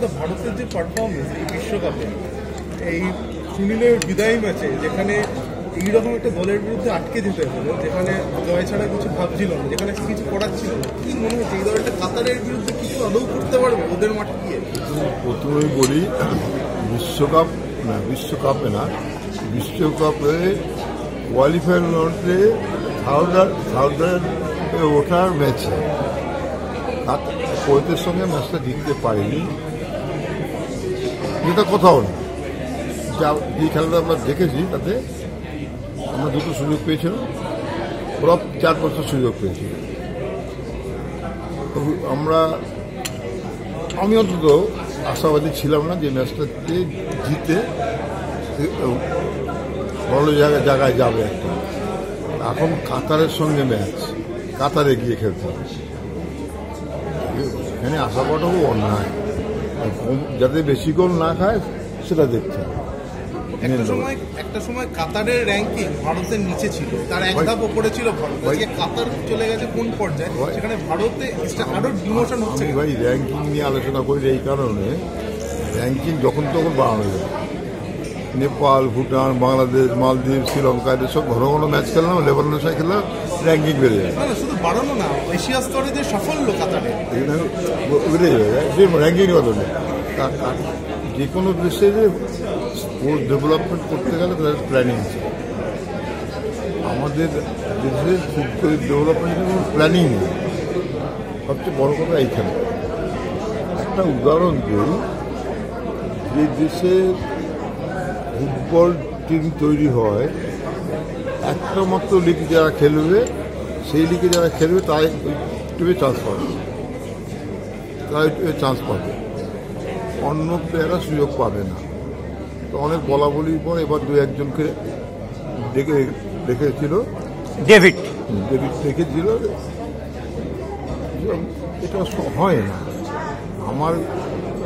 দাদা ভারতের যে পারফরমেন্স এই বিশ্বকাপে, এই সুনীলের বিদায়ী ম্যাচে যেখানে এইরকম একটা দলের বিরুদ্ধে আটকে যেতে হলো, যেখানে জয় ছাড়া কিছু ভাবছিল না, যেখানে কিছু করার ছিল না, কি মনে হচ্ছে এই দলটা কাতারের বিরুদ্ধে কিছু আদৌ করতে পারবে ওদের মাঠে গিয়ে? প্রথমেই বলি, বিশ্বকাপে কোয়ালিফায়ার রাউন্ডে থার্ড ওঠার ম্যাচে কোয়েতের সঙ্গে ম্যাচটা জিততে পারেনি, যেটা কোথাও না। যে খেলাটা আমরা দেখেছি তাতে আমরা দুটো সুযোগ পেয়েছিলাম, ওরা 4-5টা সুযোগ পেয়েছি। আমি অন্তত আশাবাদী ছিলাম না যে ম্যাচটাতে জিতে ভালো জায়গায় যাবে একটা। এখন কাতারের সঙ্গে ম্যাচ, কাতারে গিয়ে খেলতে হবে, এখানে আশা করাটাও অন্যায়। যাতে বেশি গোল না খায় সেটা দেখতে হবে। একটা সময় কাতারের র্যাঙ্কিং ভারতের নিচে ছিল, তার এক ধাপ উপরে ছিল ভারত। কাতার চলে গেছে কোন পর্যায়ে, সেখানে ভারতে আরো ডিমোশন হচ্ছে। ভাই র্যাঙ্কিং নিয়ে আলোচনা করি এই কারণে, র্যাঙ্কিং যখন তখন বাড়ানো যায়। নেপাল, ভুটান, বাংলাদেশ, মালদ্বীপ, শ্রীলঙ্কা এদের সব ঘন ঘন ম্যাচ খেললাম, লেবাননের সাথে খেললাম, র্যাঙ্কিং বেড়ে যায়। শুধু বাড়ানো না, এশিয়া স্তরে যে সাফল্য কাতারে বেড়ে যায়, র্যাঙ্কিং কত নেই। যে কোনো দেশে যে স্পোর্টস ডেভেলপমেন্ট করতে গেলে তাদের প্ল্যানিং আছে। আমাদের দেশের ফুটবল ডেভেলপমেন্টের কোনো প্ল্যানিং নেই। সবচেয়ে বড় কথা এইখানে একটা উদাহরণ দিই, যে দেশে ফুটবল টিম তৈরি হয়, একটা মাত্র লিগ যারা খেলবে, সেই লিগে যারা খেলবে তাই ওই টিমে চান্স পাবে, অন্য প্লেয়াররা সুযোগ পাবে না। তো অনেক বলা বলির পর এবার 2-1জনকে ডেকেছিল, ডেভিড ডেকেছিল। এটা হয় না। আমার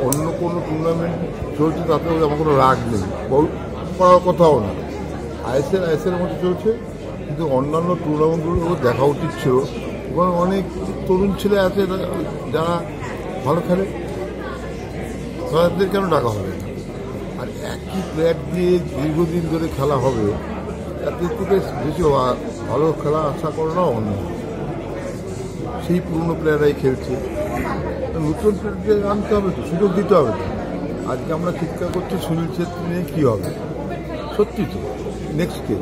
অন্য কোনো টুর্নামেন্ট চলছে তাতে আমার কোনো রাগ নেই, করার কথাও না। আইএসএলের মতো চলছে, কিন্তু অন্যান্য টুর্নামেন্টগুলো দেখা উচিত ছিল। ওখানে অনেক তরুণ ছেলে আছে যারা ভালো খেলে, তাদের কেন ডাকা হবে না? আর একই প্লেয়ার দিয়ে দীর্ঘদিন ধরে খেলা হবে, তাদের থেকে বেশি ভালো খেলা আশা করাও অন্য। সেই পুরনো প্লেয়াররাই খেলছে, নতুন প্লেয়ারদের আনতে হবে তো, সুযোগ দিতে হবে তো। আজকে আমরা চিৎকার করছি সুনীল ছেত্রী নিয়ে কী হবে, সত্যি তো নেক্সট কে?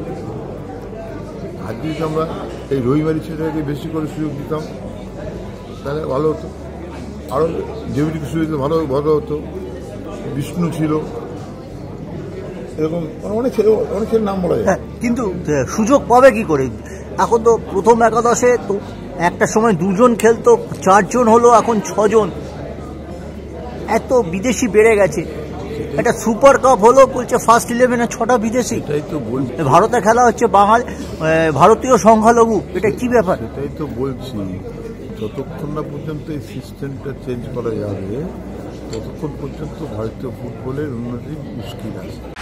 আজকে যদি আমরা এই রবিবারী ছেলেটাকে বেশি করে সুযোগ দিতাম তাহলে ভালো হতো, আরও ডেভিডকে সুযোগ দিতে ভালো হতো। বিষ্ণু ছিল, এরকম অনেক ছেলে নাম বলা যায়। কিন্তু সুযোগ পাবে কি করে? এখন তো প্রথম একাদশে তো একটা সময় 2জন খেলতো, 4জন হলো, এখন 6জন। এত বিদেশি বেড়ে গেছে। একটা সুপার কাপ হলো, বলছে ফার্স্ট 11-এ 6টা বিদেশি। ভারতে খেলা হচ্ছে ভারতীয় সংখ্যালঘু, এটা কি ব্যাপার? সেটাই তো বলছি, যতক্ষণ না পর্যন্ত এই সিস্টেমটা চেঞ্জ করা যাবে ততক্ষণ পর্যন্ত ভারতীয় ফুটবলের উন্নতি মুশকিল আছে।